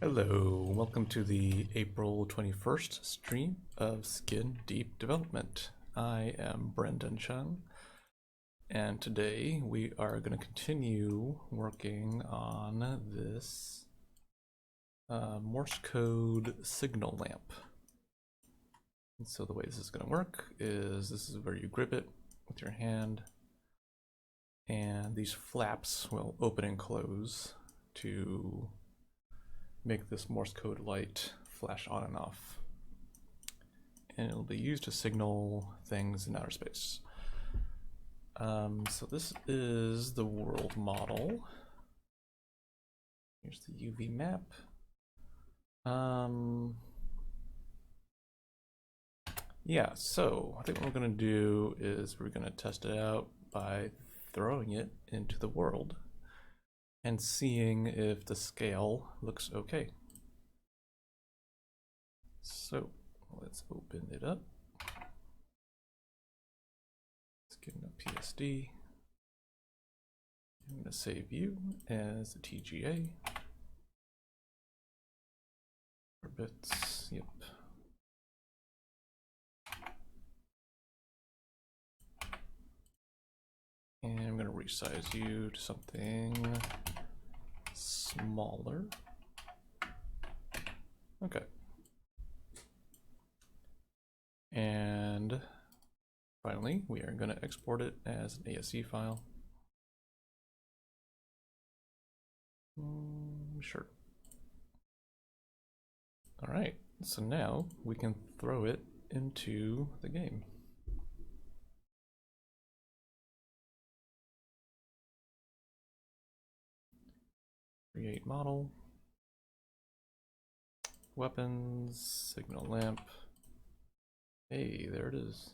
Hello, welcome to the April 21st stream of Skin Deep Development. I am Brendan Chung, and today we are going to continue working on this Morse code signal lamp. And so the way this is going to work is this is where you grip it with your hand, and these flaps will open and close to make this Morse code light flash on and off. And it'll be used to signal things in outer space. So this is the world model. Here's the UV map. Yeah, so I think what we're gonna do is we're gonna test it out by throwing it into the world and seeing if the scale looks okay. So let's open it up. Let's get in a PSD. I'm going to save you as a TGA. For bits, yep. And I'm going to resize you to something smaller. Okay. And finally, we are going to export it as an ASC file. Sure. All right, so now we can throw it into the game. Create model, weapons, signal lamp. Hey, there it is.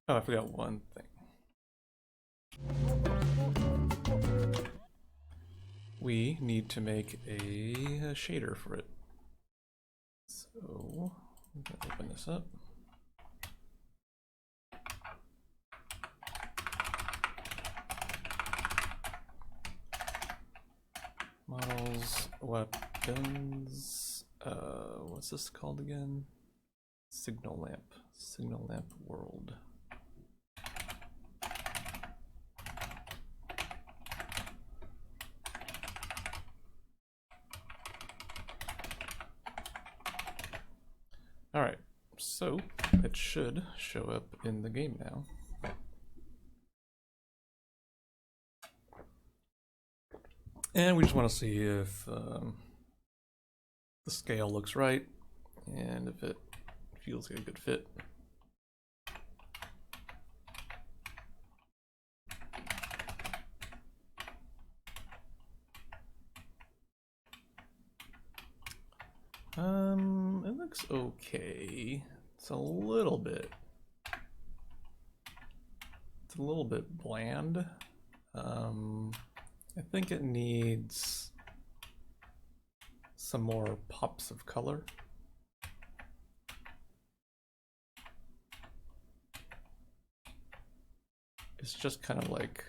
Oh, I forgot one thing. We need to make a shader for it. So I'm gonna open this up. Models, weapons, what's this called again? Signal lamp world. All right, so it should show up in the game now. And we just want to see if the scale looks right and if it feels like a good fit. It looks okay. It's a little bit bland. I think it needs some more pops of color. It's just kind of like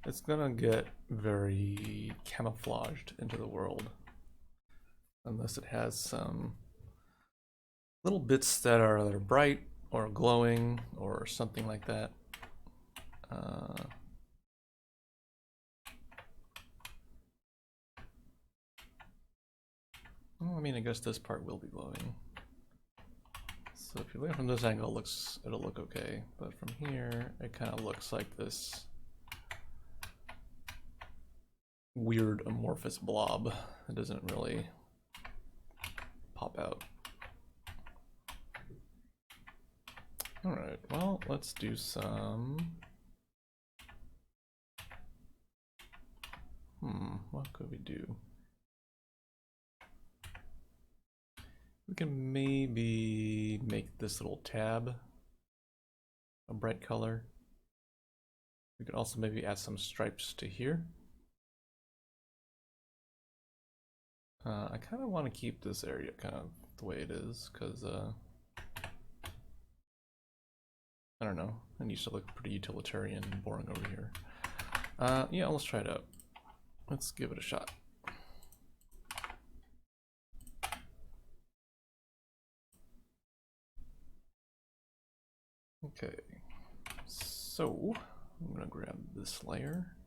it's gonna get very camouflaged into the world unless it has some little bits that are bright or glowing or something like that. Well, I mean, I guess this part will be glowing. So if you look from this angle, it'll look okay, but from here it kind of looks like this weird amorphous blob. It doesn't really pop out. All right, well, let's do some. What could we do? We can maybe make this little tab a bright color. We could also maybe add some stripes to here. I kind of want to keep this area kind of the way it is, because I don't know, it used to look pretty utilitarian and boring over here. Yeah, let's try it out. Let's give it a shot. Okay, so I'm gonna grab this layer.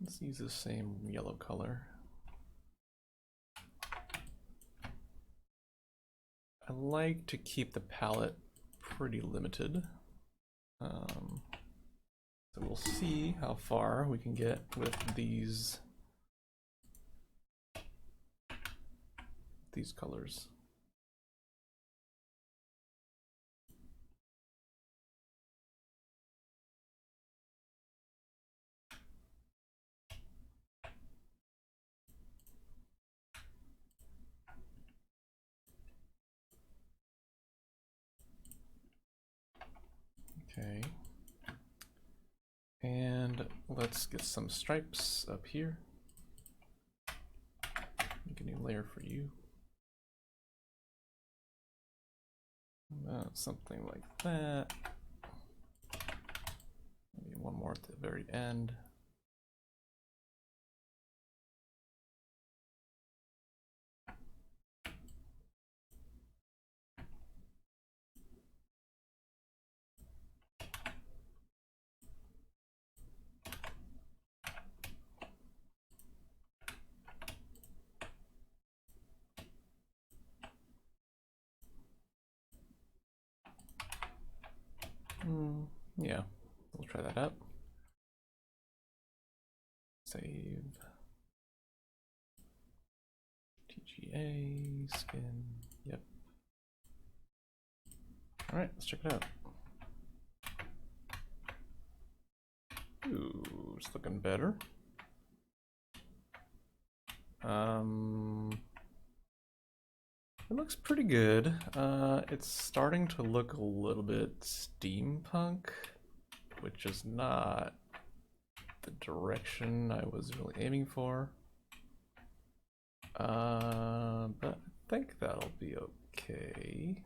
Let's use the same yellow color. I like to keep the palette pretty limited. So we'll see how far we can get with these colors. Okay. And let's get some stripes up here. Make a new layer for you. Something like that. Maybe one more at the very end. Yeah, we'll try that out. Save. TGA, skin, yep. All right, let's check it out. Ooh, it's looking better. It looks pretty good. It's starting to look a little bit steampunk, which is not the direction I was really aiming for. But I think that'll be okay.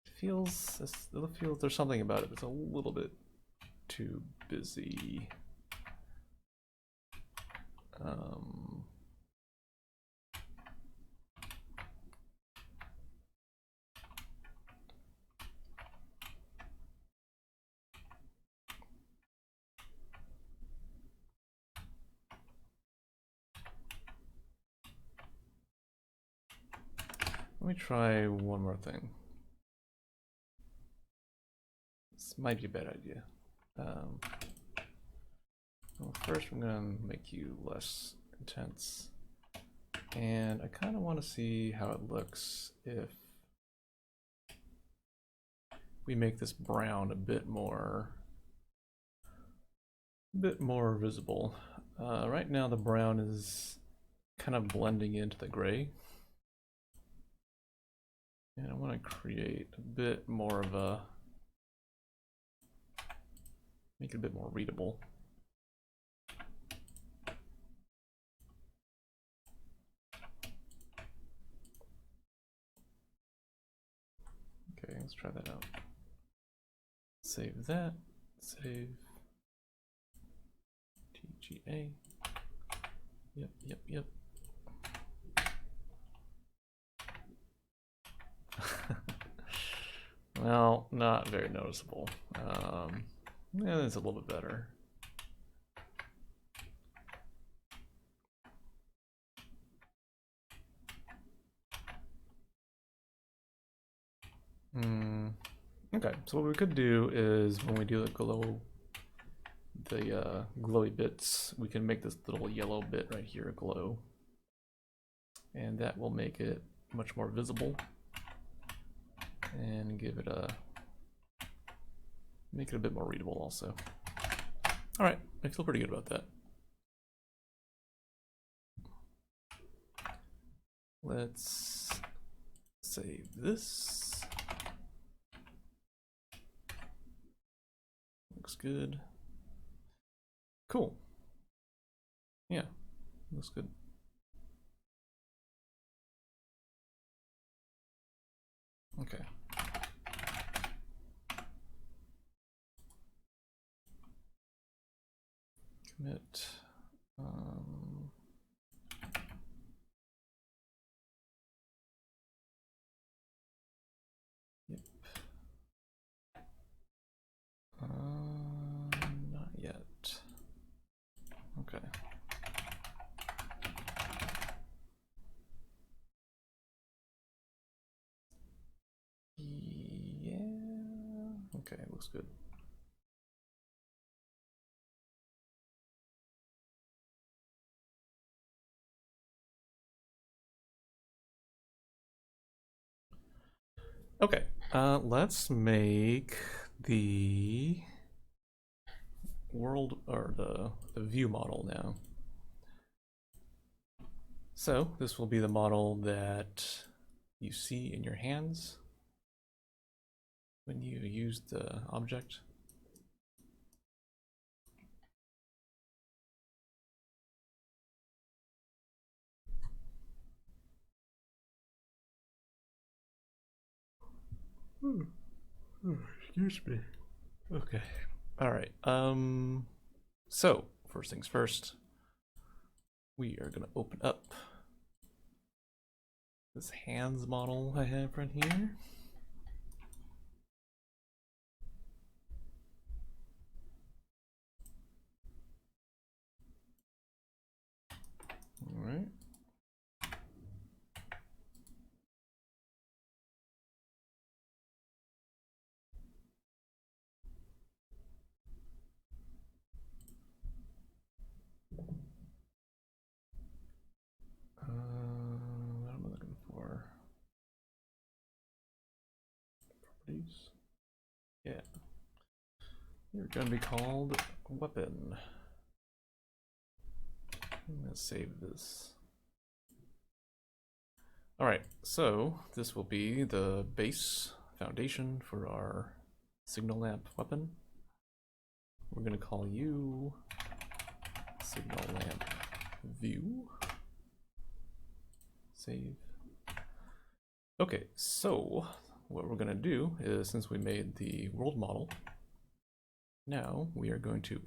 It feels there's something about it that's a little bit too busy. Let me try one more thing. This might be a bad idea. Well, first I'm gonna make you less intense. And I kind of want to see how it looks if we make this brown a bit more visible. Right now the brown is kind of blending into the gray. And I want to create a bit more of a, make it a bit more readable. Okay, let's try that out. Save that, save TGA. Yep. Well, not very noticeable. Yeah, it's a little bit better. Okay, so what we could do is when we do the glowy bits, we can make this little yellow bit right here glow, and that will make it much more visible and give it make it a bit more readable also. All right, I feel pretty good about that. Let's save this. Looks good. Cool. Yeah, looks good. Okay. Commit. Yep. Not yet. Okay. Yeah. Okay, looks good. Okay, let's make the world or the view model now. So this will be the model that you see in your hands when you use the object. Excuse me. Okay. All right. So first things first, we are gonna open up this hands model I have right here. All right. What am I looking for? Properties. Yeah. You're going to be called weapon. I'm going to save this. All right, so this will be the base foundation for our signal lamp weapon. We're going to call you signal lamp view. Save. Okay, so what we're going to do is, since we made the world model, now we are going to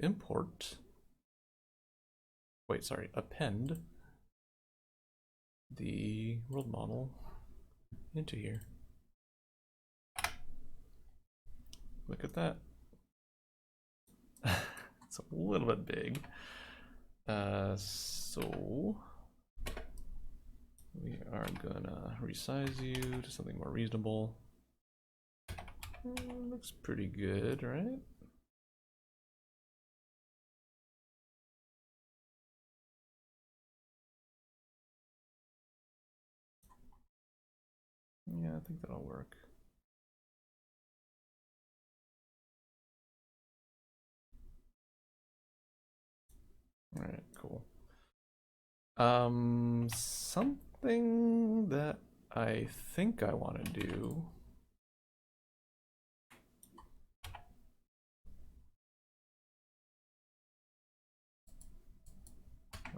append the world model into here. Look at that. It's a little bit big. So we are gonna resize you to something more reasonable. Looks pretty good, right? Yeah, I think that'll work. All right, cool. Something that I think I want to do.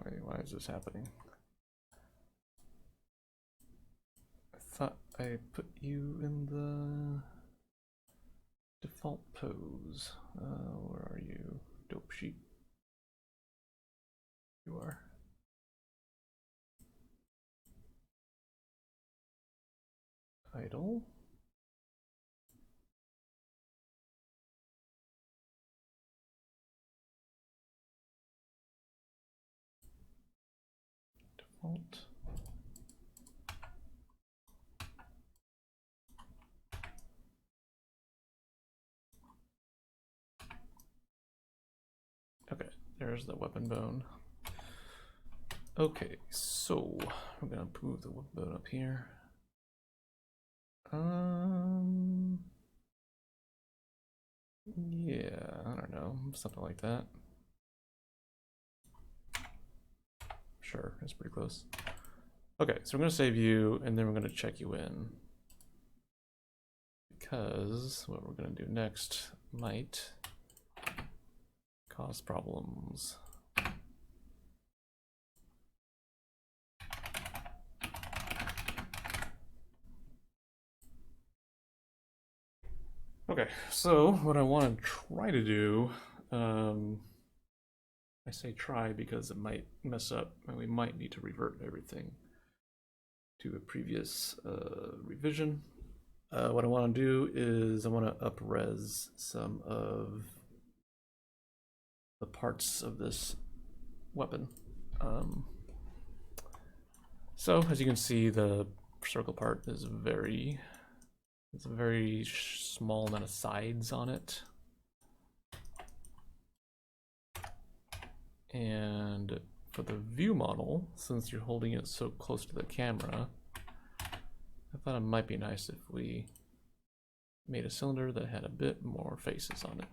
Wait, why is this happening? I thought I put you in the default pose. Where are you? Dope sheet. You are. Idle. Default. Okay, there's the weapon bone. Okay, so we're gonna move the weapon bone up here. Yeah, I don't know, something like that. Sure, it's pretty close. Okay, so we're gonna save you, and then we're gonna check you in. because what we're going to do next might cause problems. Okay, so what I want to try to do, I say try because it might mess up and we might need to revert everything to a previous revision. What I want to do is I want to up-res some of the parts of this weapon. So as you can see, the circle part is it's a very small amount of sides on it. And for the view model, since you're holding it so close to the camera, I thought it might be nice if we made a cylinder that had a bit more faces on it.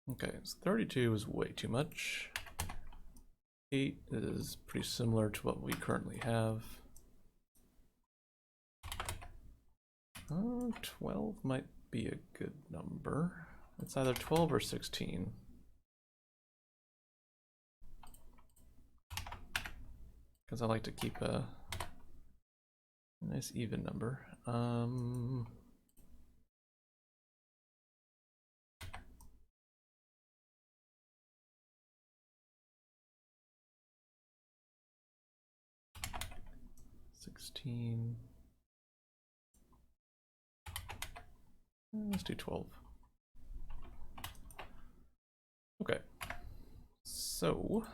Okay, so 32 is way too much. 8 is pretty similar to what we currently have. 12 might be a good number. It's either 12 or 16. Because I like to keep a nice even number. 16. Let's do 12. Okay. So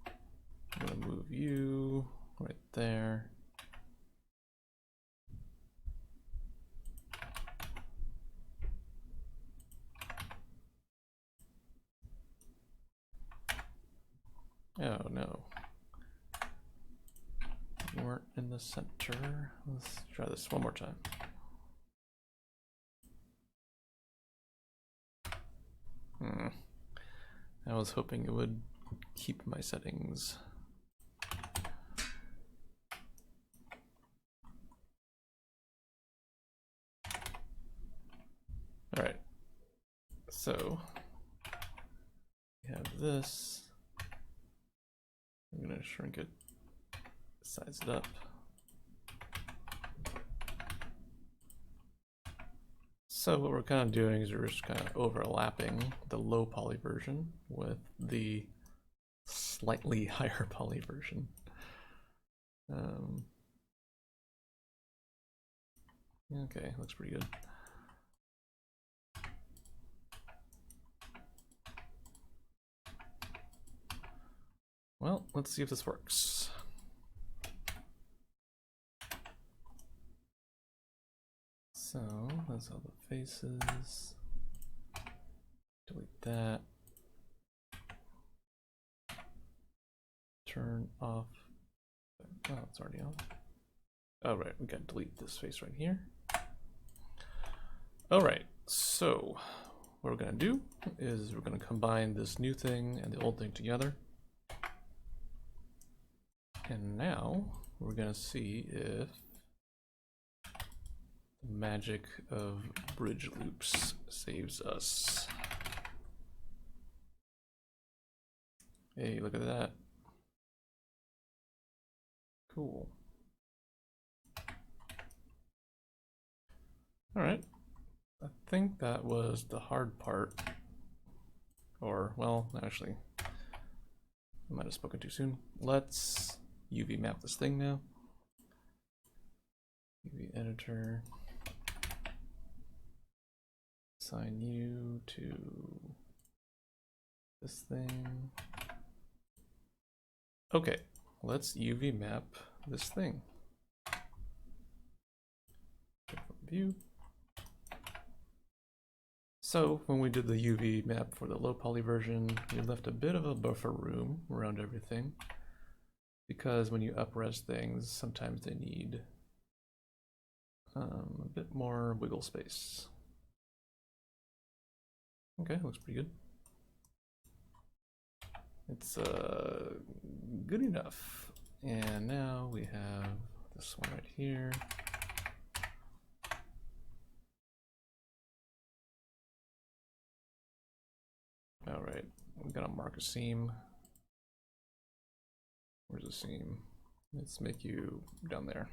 I'm gonna move you right there. Oh no. You weren't in the center. Let's try this one more time. I was hoping it would keep my settings. All right. So we have this. I'm gonna shrink it, size it up. So what we're kind of doing is we're just kind of overlapping the low poly version with the slightly higher poly version. Okay, looks pretty good. Well, let's see if this works. So that's all the faces. Delete that. Turn off. Oh, it's already on. Oh, right, we gotta delete this face right here. All right, so what we're gonna do is we're gonna combine this new thing and the old thing together. And now we're gonna see if the magic of bridge loops saves us. Hey, look at that. Cool. All right, I think that was the hard part. Or, well, actually, I might have spoken too soon. Let's UV map this thing now. UV editor. Assign you to this thing. Okay, let's UV map this thing. Different view. So when we did the UV map for the low poly version, we left a bit of a buffer room around everything, because when you up-res things, sometimes they need a bit more wiggle space. Okay, looks pretty good. It's good enough. And now we have this one right here. All right, I'm gonna mark a seam. Where's the seam? Let's make you down there.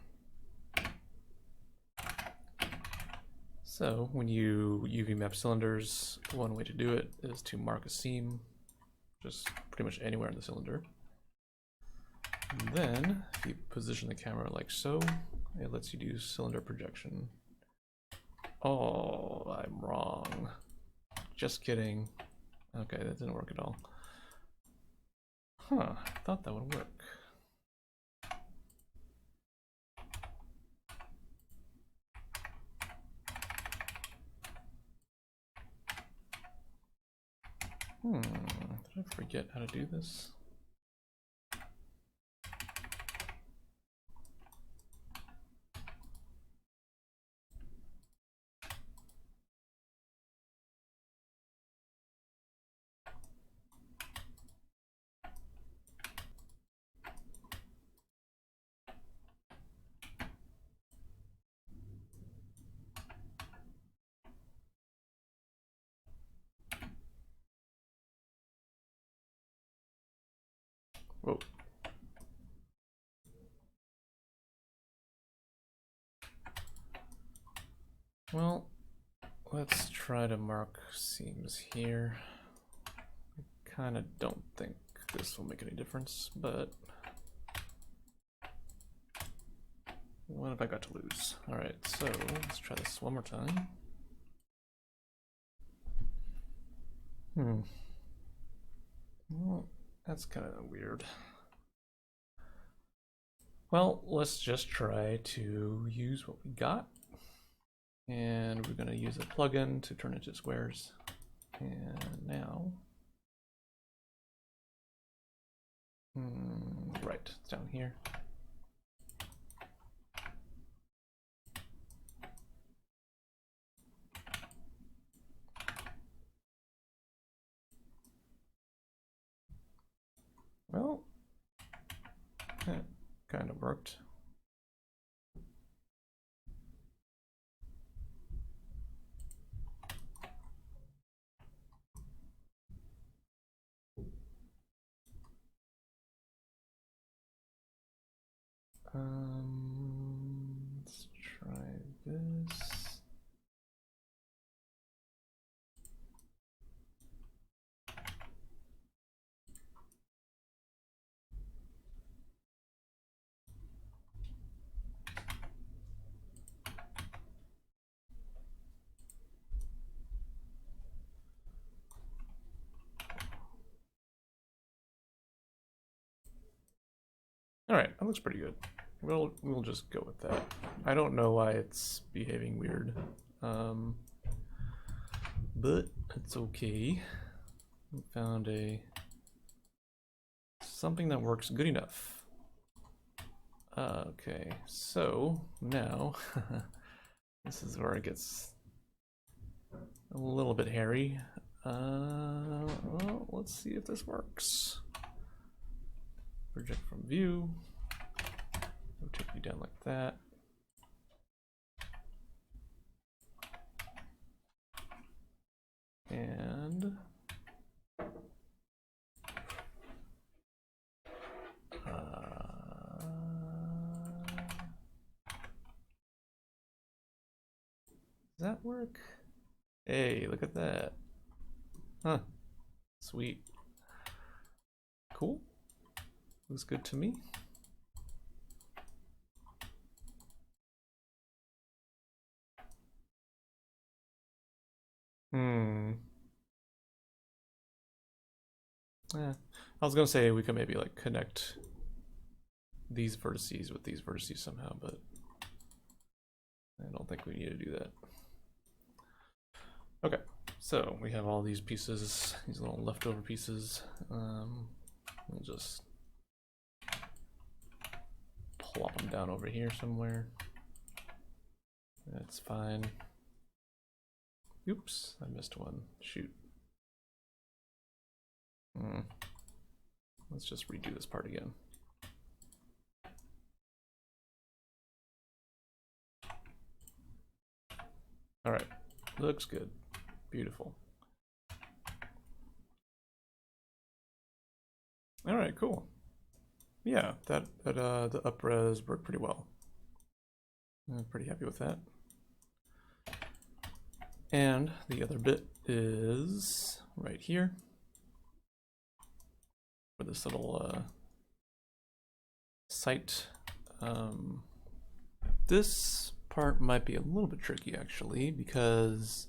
So when you UV map cylinders, one way to do it is to mark a seam, just pretty much anywhere in the cylinder. And then if you position the camera like so, it lets you do cylinder projection. Oh, I'm wrong. Just kidding. Okay, that didn't work at all. Huh, I thought that would work. Did I forget how to do this? Whoa. Well, let's try to mark seams here. I kind of don't think this will make any difference, but what have I got to lose? All right, so let's try this one more time. Well, that's kind of weird. Well, let's just try to use what we got. And we're going to use a plugin to turn into squares. And now, right, it's down here. Well, that kind of worked. Let's try this. All right, that looks pretty good. We'll just go with that. I don't know why it's behaving weird, but it's okay. We found something that works good enough. Okay, so now this is where it gets a little bit hairy. Well, let's see if this works. Project from view. We'll take you down like that. And does that work? Hey, look at that. Huh. Sweet. Cool. Looks good to me. Yeah. I was gonna say we could maybe like connect these vertices with these vertices somehow, but I don't think we need to do that. Okay, so we have all these pieces, these little leftover pieces. We'll just plop them down over here somewhere. That's fine. Oops, I missed one. Shoot. let's just redo this part again. All right, looks good, beautiful. All right, cool. Yeah, the up-res worked pretty well. I'm pretty happy with that. And the other bit is right here for this little site. This part might be a little bit tricky actually, because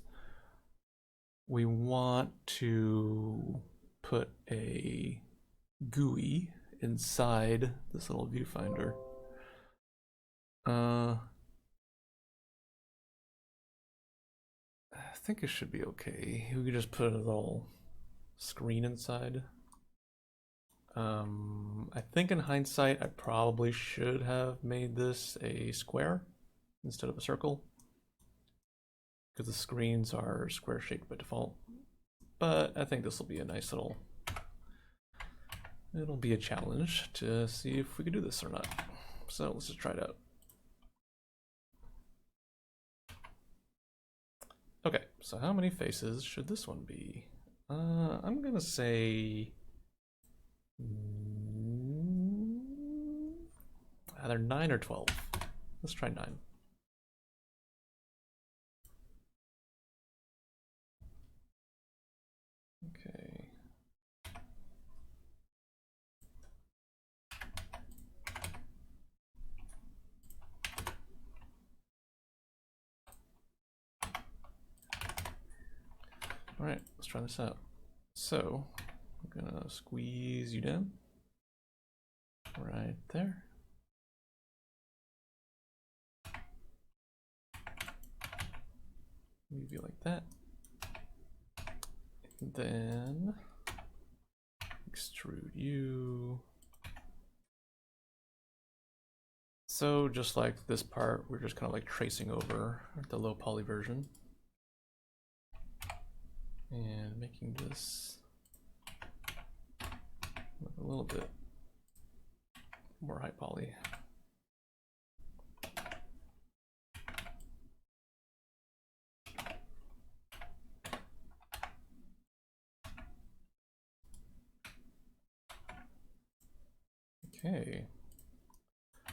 we want to put a GUI inside this little viewfinder. I think it should be okay. We could just put a little screen inside. I think in hindsight, I probably should have made this a square instead of a circle, because the screens are square shaped by default. But I think this will be a nice little, it'll be a challenge to see if we can do this or not. So let's just try it out. Okay, so how many faces should this one be? I'm gonna say either 9 or 12. Let's try 9. Okay. All right, let's try this out. So I'm gonna squeeze you down right there. Move you like that. And then extrude you. So just like this part, we're just kind of like tracing over the low poly version and making this a little bit more high poly. Okay,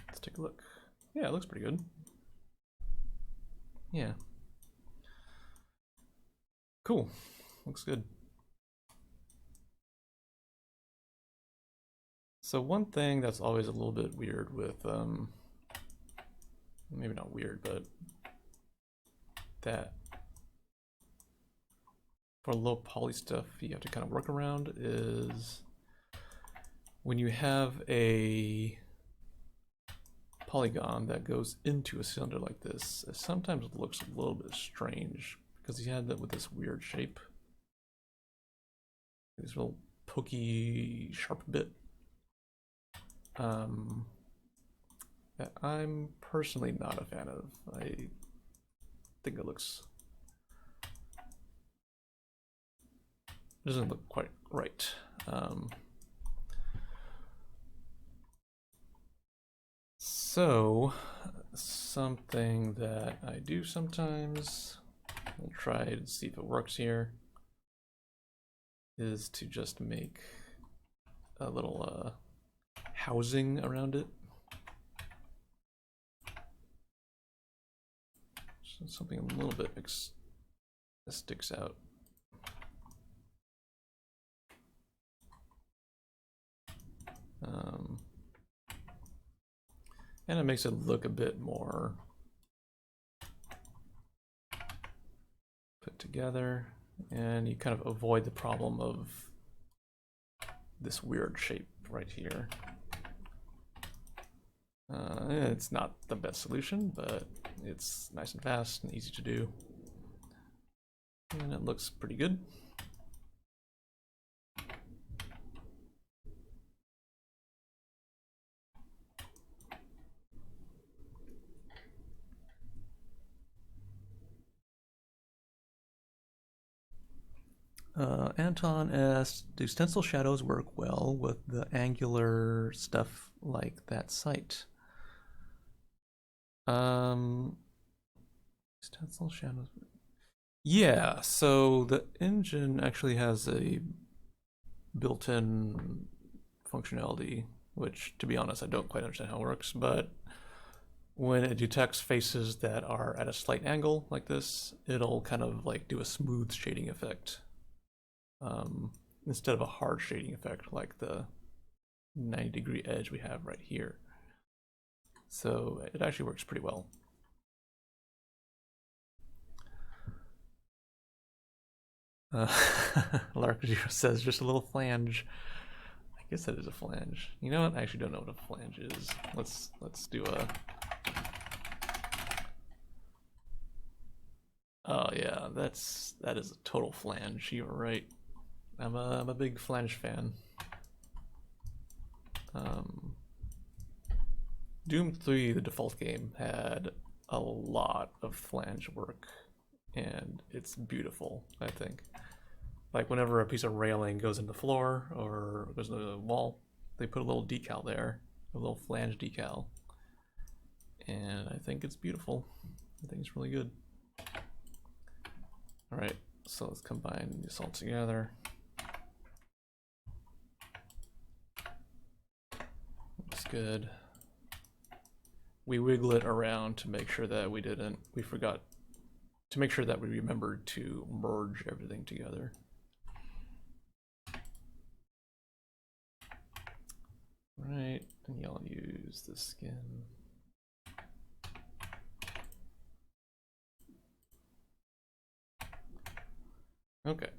let's take a look. Yeah, it looks pretty good. Yeah. Cool, looks good. So one thing that's always a little bit weird with, maybe not weird, but that for low poly stuff you have to kind of work around is when you have a polygon that goes into a cylinder like this, it sometimes looks a little bit strange because you had that with this weird shape. This little pokey sharp bit. That I'm personally not a fan of. I think it doesn't look quite right. So something that I do sometimes, we'll try to see if it works here, is to just make a little housing around it. So something a little bit that sticks out. And it makes it look a bit more put together, and you kind of avoid the problem of this weird shape right here. It's not the best solution, but it's nice and fast and easy to do. And it looks pretty good. Anton asks, do stencil shadows work well with the angular stuff like that site? Stencil shadows. Yeah, so the engine actually has a built-in functionality, which, to be honest, I don't quite understand how it works, but when it detects faces that are at a slight angle like this, it'll kind of like do a smooth shading effect instead of a hard shading effect like the 90-degree edge we have right here. So it actually works pretty well. Lark says just a little flange. I guess that is a flange. You know what? I actually don't know what a flange is. Let's do a. Oh yeah, that is a total flange. You were right. I'm a big flange fan. Doom 3, the default game, had a lot of flange work, and it's beautiful, I think. Like whenever a piece of railing goes in the floor or goes in the wall, they put a little decal there, a little flange decal, and I think it's beautiful. I think it's really good. All right, so let's combine this all together. Looks good. We wiggle it around to make sure that we forgot to make sure that we remembered to merge everything together. Right, and y'all use the skin. Okay.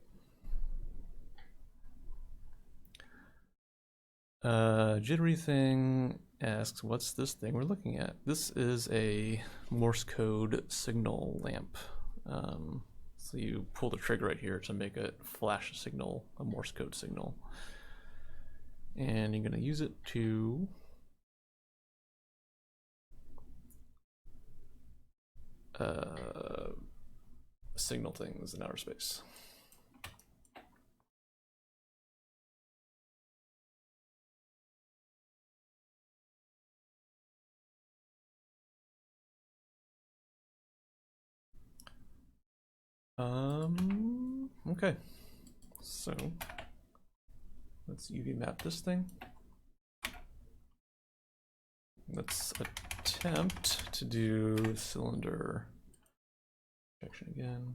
Jittery thing asks, what's this thing we're looking at? This is a Morse code signal lamp. So you pull the trigger right here to make it flash a signal, a Morse code signal. And you're going to use it to signal things in outer space. Okay, so let's UV map this thing. Let's attempt to do cylinder projection again.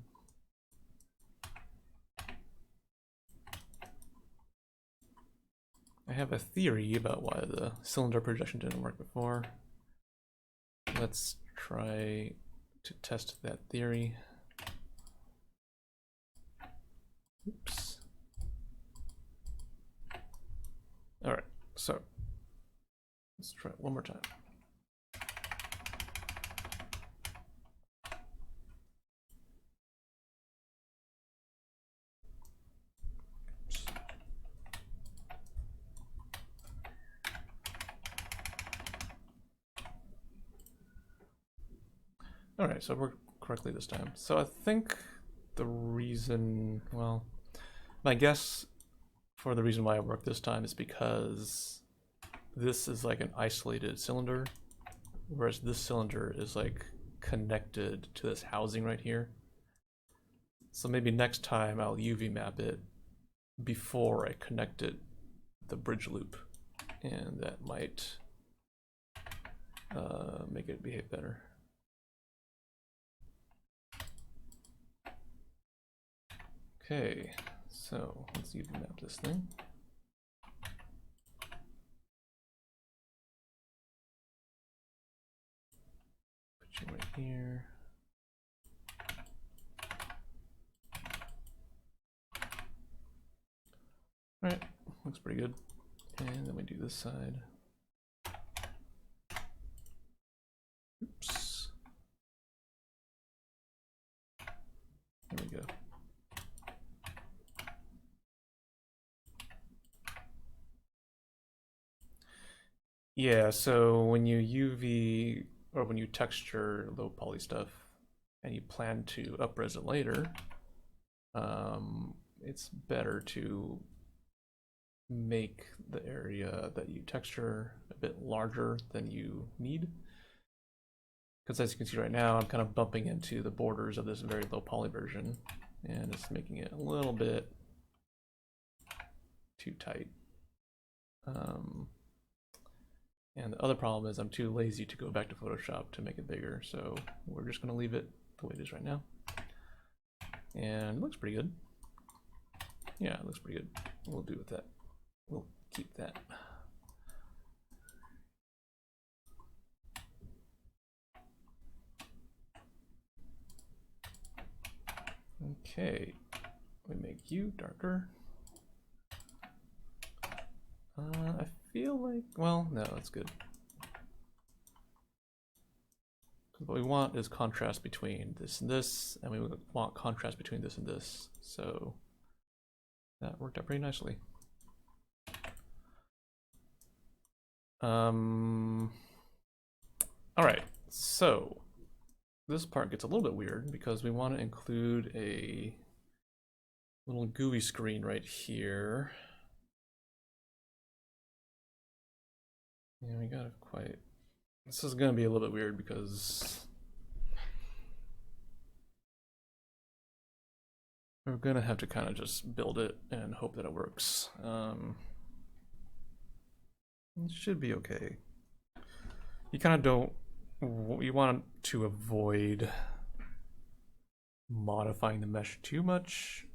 I have a theory about why the cylinder projection didn't work before. Let's try to test that theory. Oops. All right, so let's try it one more time. Oops. All right, so it worked correctly this time. So I think the reason, well, my guess for the reason why it worked this time is because this is like an isolated cylinder, whereas this cylinder is like connected to this housing right here. So maybe next time I'll UV map it before I connect it the bridge loop, and that might make it behave better. Okay, so let's UV map this thing. Put you right here. All right, looks pretty good. And then we do this side. Oops. There we go. Yeah, so when you UV or when you texture low poly stuff and you plan to upres it later, it's better to make the area that you texture a bit larger than you need. Because as you can see right now, I'm kind of bumping into the borders of this very low poly version, and it's making it a little bit too tight. And the other problem is I'm too lazy to go back to Photoshop to make it bigger, so we're just going to leave it the way it is right now. And it looks pretty good. Yeah, it looks pretty good. We'll do with that. We'll keep that. Okay, we make you darker. I feel like, well, no, that's good. What we want is contrast between this and this, and we want contrast between this and this. So that worked out pretty nicely. All right, so this part gets a little bit weird because we want to include a little GUI screen right here. Yeah, we gotta quite. This is gonna be a little bit weird because we're gonna have to kind of just build it and hope that it works. It should be okay. You kind of don't. You want to avoid modifying the mesh too much.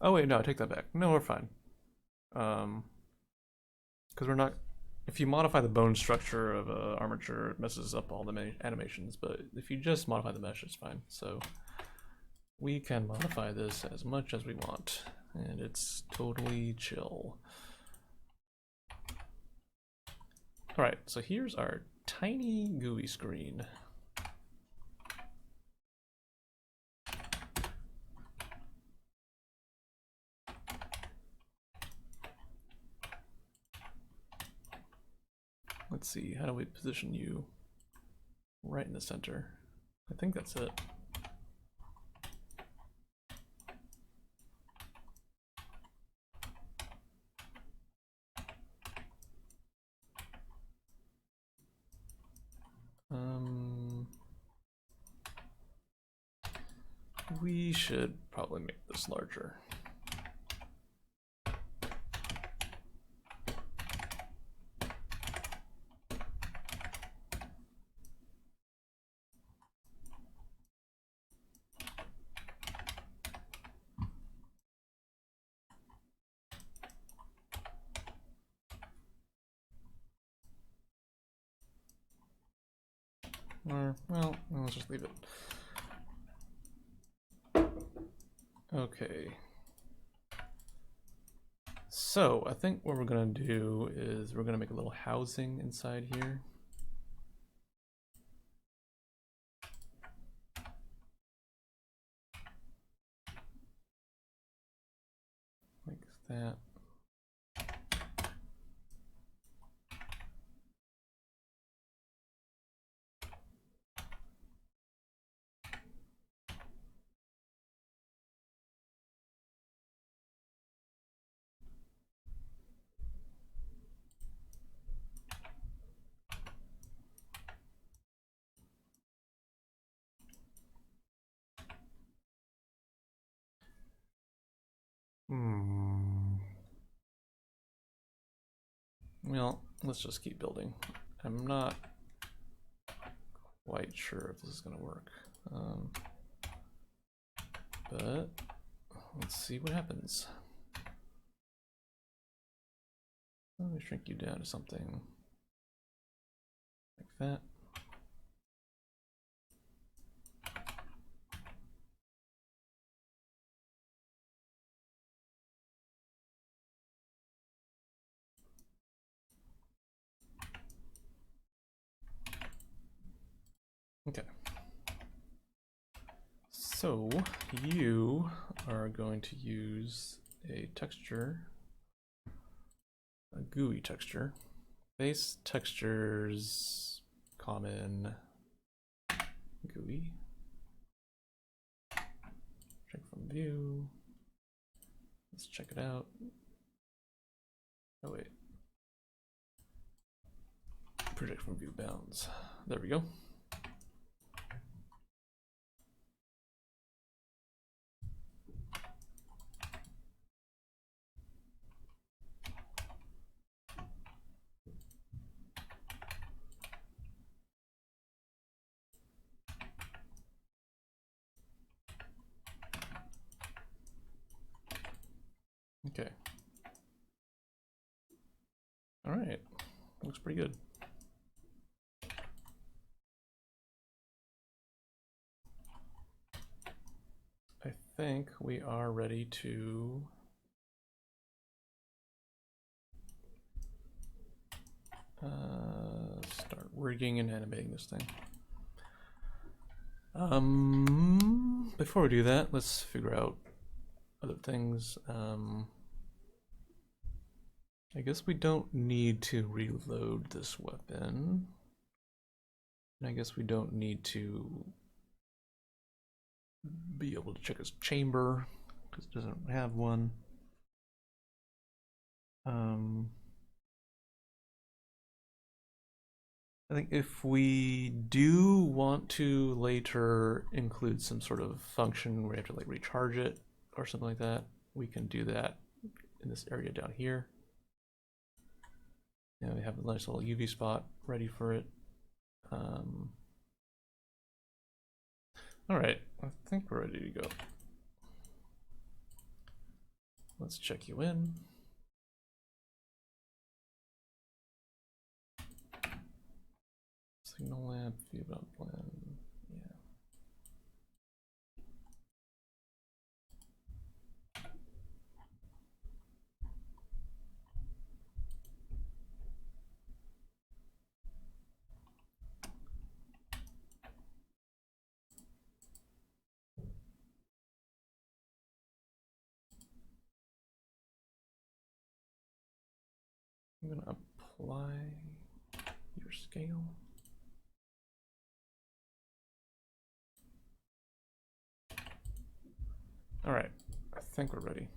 Oh wait, no, I take that back. No, we're fine. Because we're not. If you modify the bone structure of a armature, it messes up all the animations. But if you just modify the mesh, it's fine. So we can modify this as much as we want, and it's totally chill. All right, so here's our tiny GUI screen. Let's see, how do we position you? Right in the center. I think that's it. We should probably make this larger. Or, well, let's just leave it. Okay. So I think what we're gonna do is we're gonna make a little housing inside here. Like that. Well, let's just keep building. I'm not quite sure if this is gonna work. But let's see what happens. Let me shrink you down to something like that. Okay. So you are going to use a texture, a GUI texture. Base textures, common GUI. Check view. Let's check it out. Oh wait. Project from view bounds. There we go. Okay. All right. Looks pretty good. I think we are ready to start rigging and animating this thing. Before we do that, let's figure out other things. I guess we don't need to reload this weapon. And I guess we don't need to be able to check his chamber because it doesn't have one. I think if we do want to later include some sort of function where we have to like recharge it or something like that, we can do that in this area down here. And we have a nice little UV spot ready for it. All right, I think we're ready to go. Let's check you in. Signal lamp, view bound plan, yeah. I'm gonna apply your scale. All right, I think we're ready.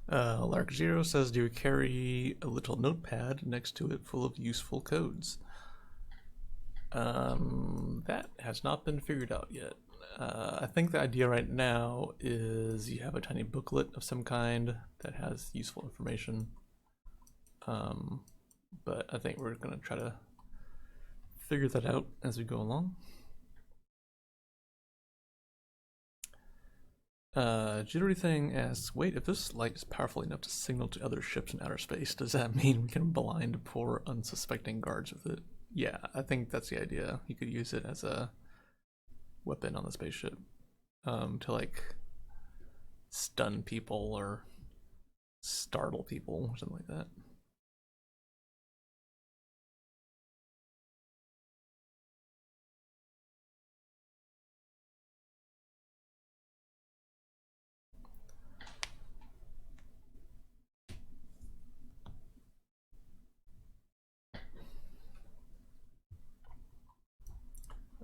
Lark Zero says, do you carry a little notepad next to it full of useful codes? That has not been figured out yet. I think the idea right now is you have a tiny booklet of some kind that has useful information. But I think we're gonna try to figure that out as we go along. Jittery Thing asks, wait, if this light is powerful enough to signal to other ships in outer space, does that mean we can blind poor unsuspecting guards with it? Yeah, I think that's the idea. You could use it as a weapon on the spaceship to like stun people or startle people or something like that.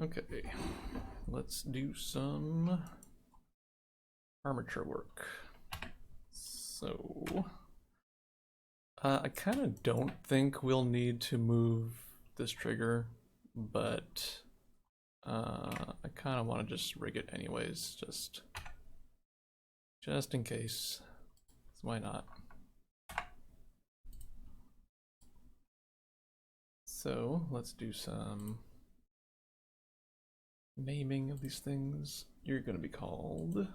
Okay, let's do some armature work. So, I kind of don't think we'll need to move this trigger, but I kind of want to just rig it anyways, just in case. So why not? So let's do some naming of these things. You're going to be called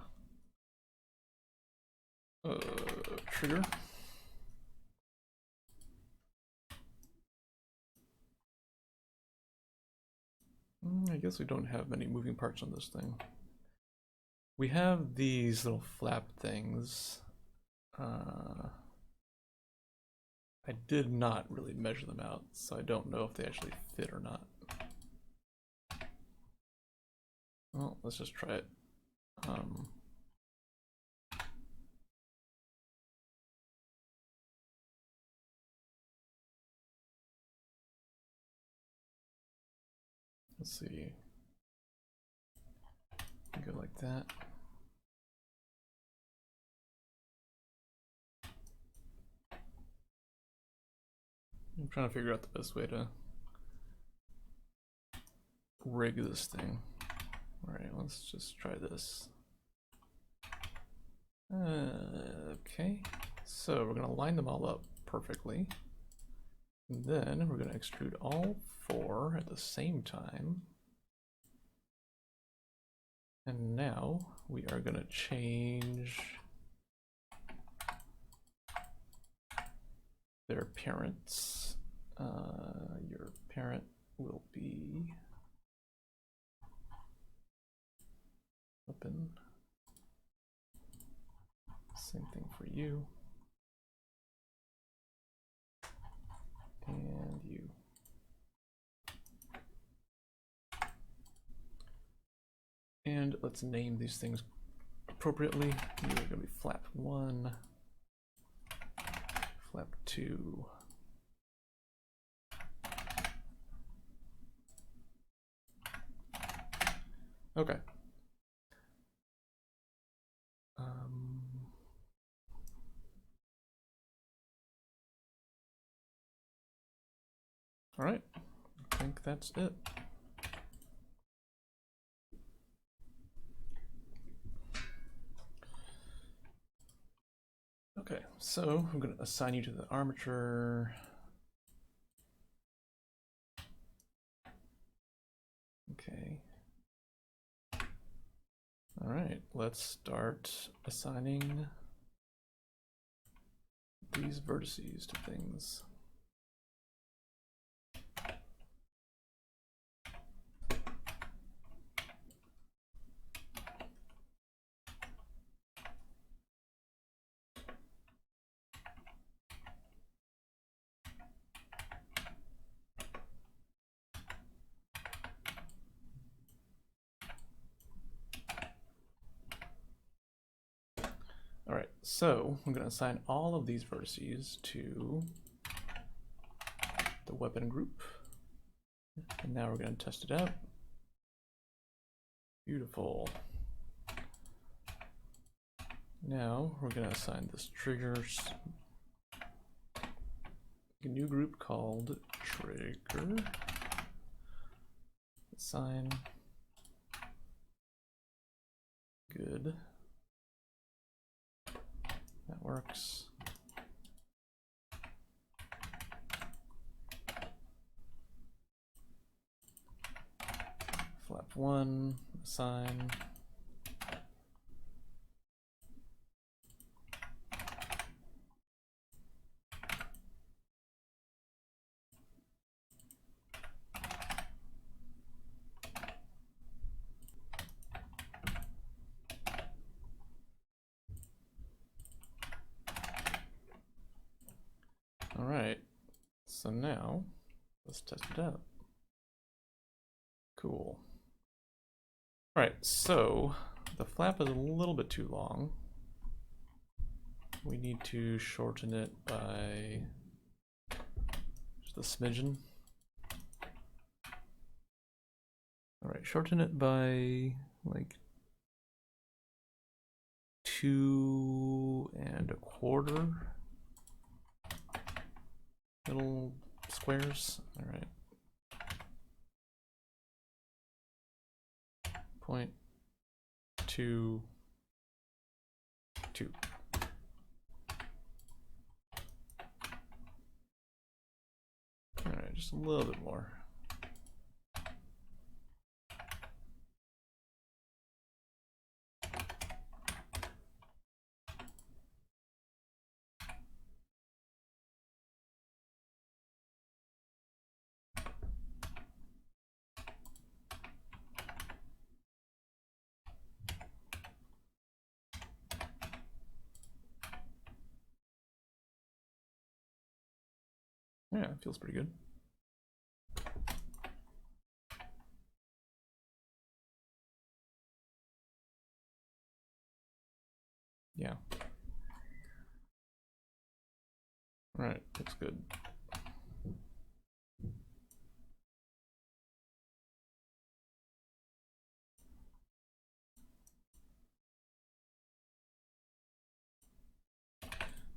trigger. I guess we don't have many moving parts on this thing. We have these little flap things. I did not really measure them out, so I don't know if they actually fit or not. Well, let's just try it. Let's see. Go like that. I'm trying to figure out the best way to rig this thing. Alright, let's just try this. Okay, so we're going to line them all up perfectly. And then we're going to extrude all 4 at the same time. And now we are going to change their parents. Your parent will be open. Same thing for you. And you. And let's name these things appropriately. You're going to be flap 1, flap 2. Okay. All right, I think that's it. Okay, so I'm going to assign you to the armature. Okay. All right, let's start assigning these vertices to things. All right, so I'm going to assign all of these vertices to the weapon group. And now we're going to test it out. Beautiful. Now we're going to assign this triggers a new group called trigger. Assign. Good. That works. Flap 1, assign. All right, so now let's test it out. Cool. All right, so the flap is a little bit too long. We need to shorten it by just a smidgen. All right, shorten it by like 2 1/4 little squares. All right. 0.22. All right, just a little bit more. Yeah, it feels pretty good. Yeah. All right, looks good.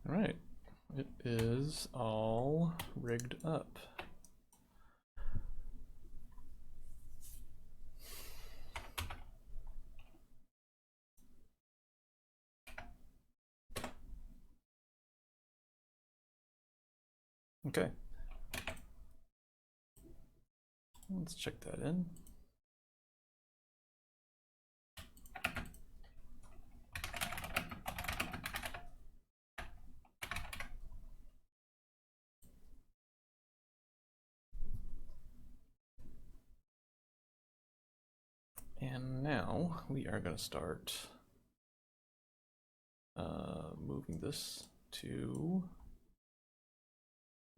All right, it is all rigged up. Okay. Let's check that in. And now we are going to start moving this to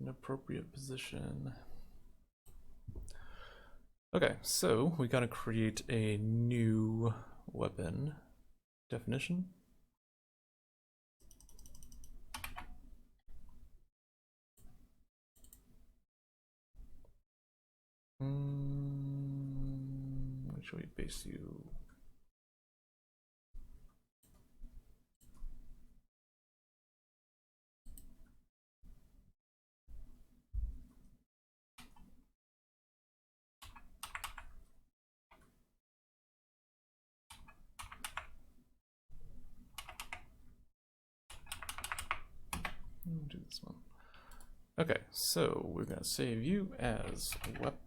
an appropriate position. Okay, so we got to create a new weapon definition. What should we base you? Do this one. Okay, so we're going to save you as weapon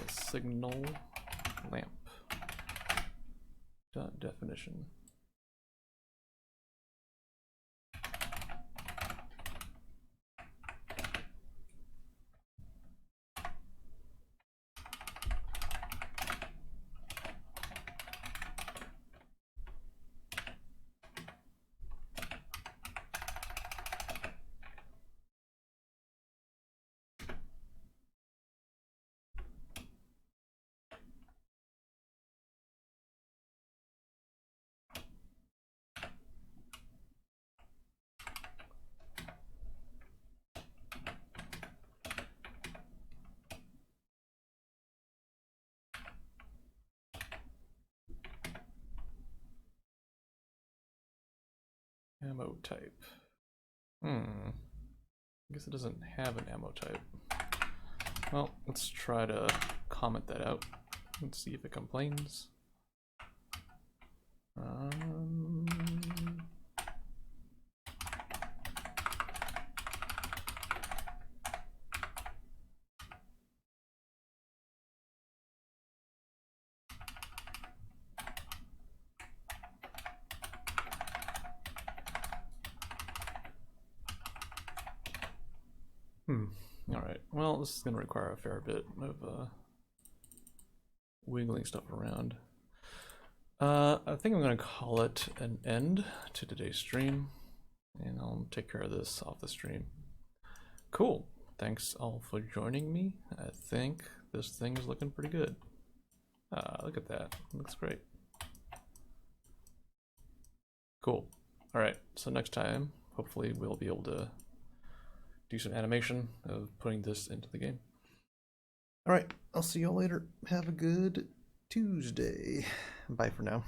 signal lamp dot definition. Ammo type. I guess it doesn't have an ammo type. Well, let's try to comment that out. Let's see if it complains. Alright, well, this is going to require a fair bit of wiggling stuff around. I think I'm going to call it an end to today's stream, and I'll take care of this off the stream. Cool. Thanks all for joining me. I think this thing is looking pretty good. Look at that. It looks great. Cool. Alright, so next time, hopefully we'll be able to do some animation of putting this into the game. Alright, I'll see y'all later. Have a good Tuesday. Bye for now.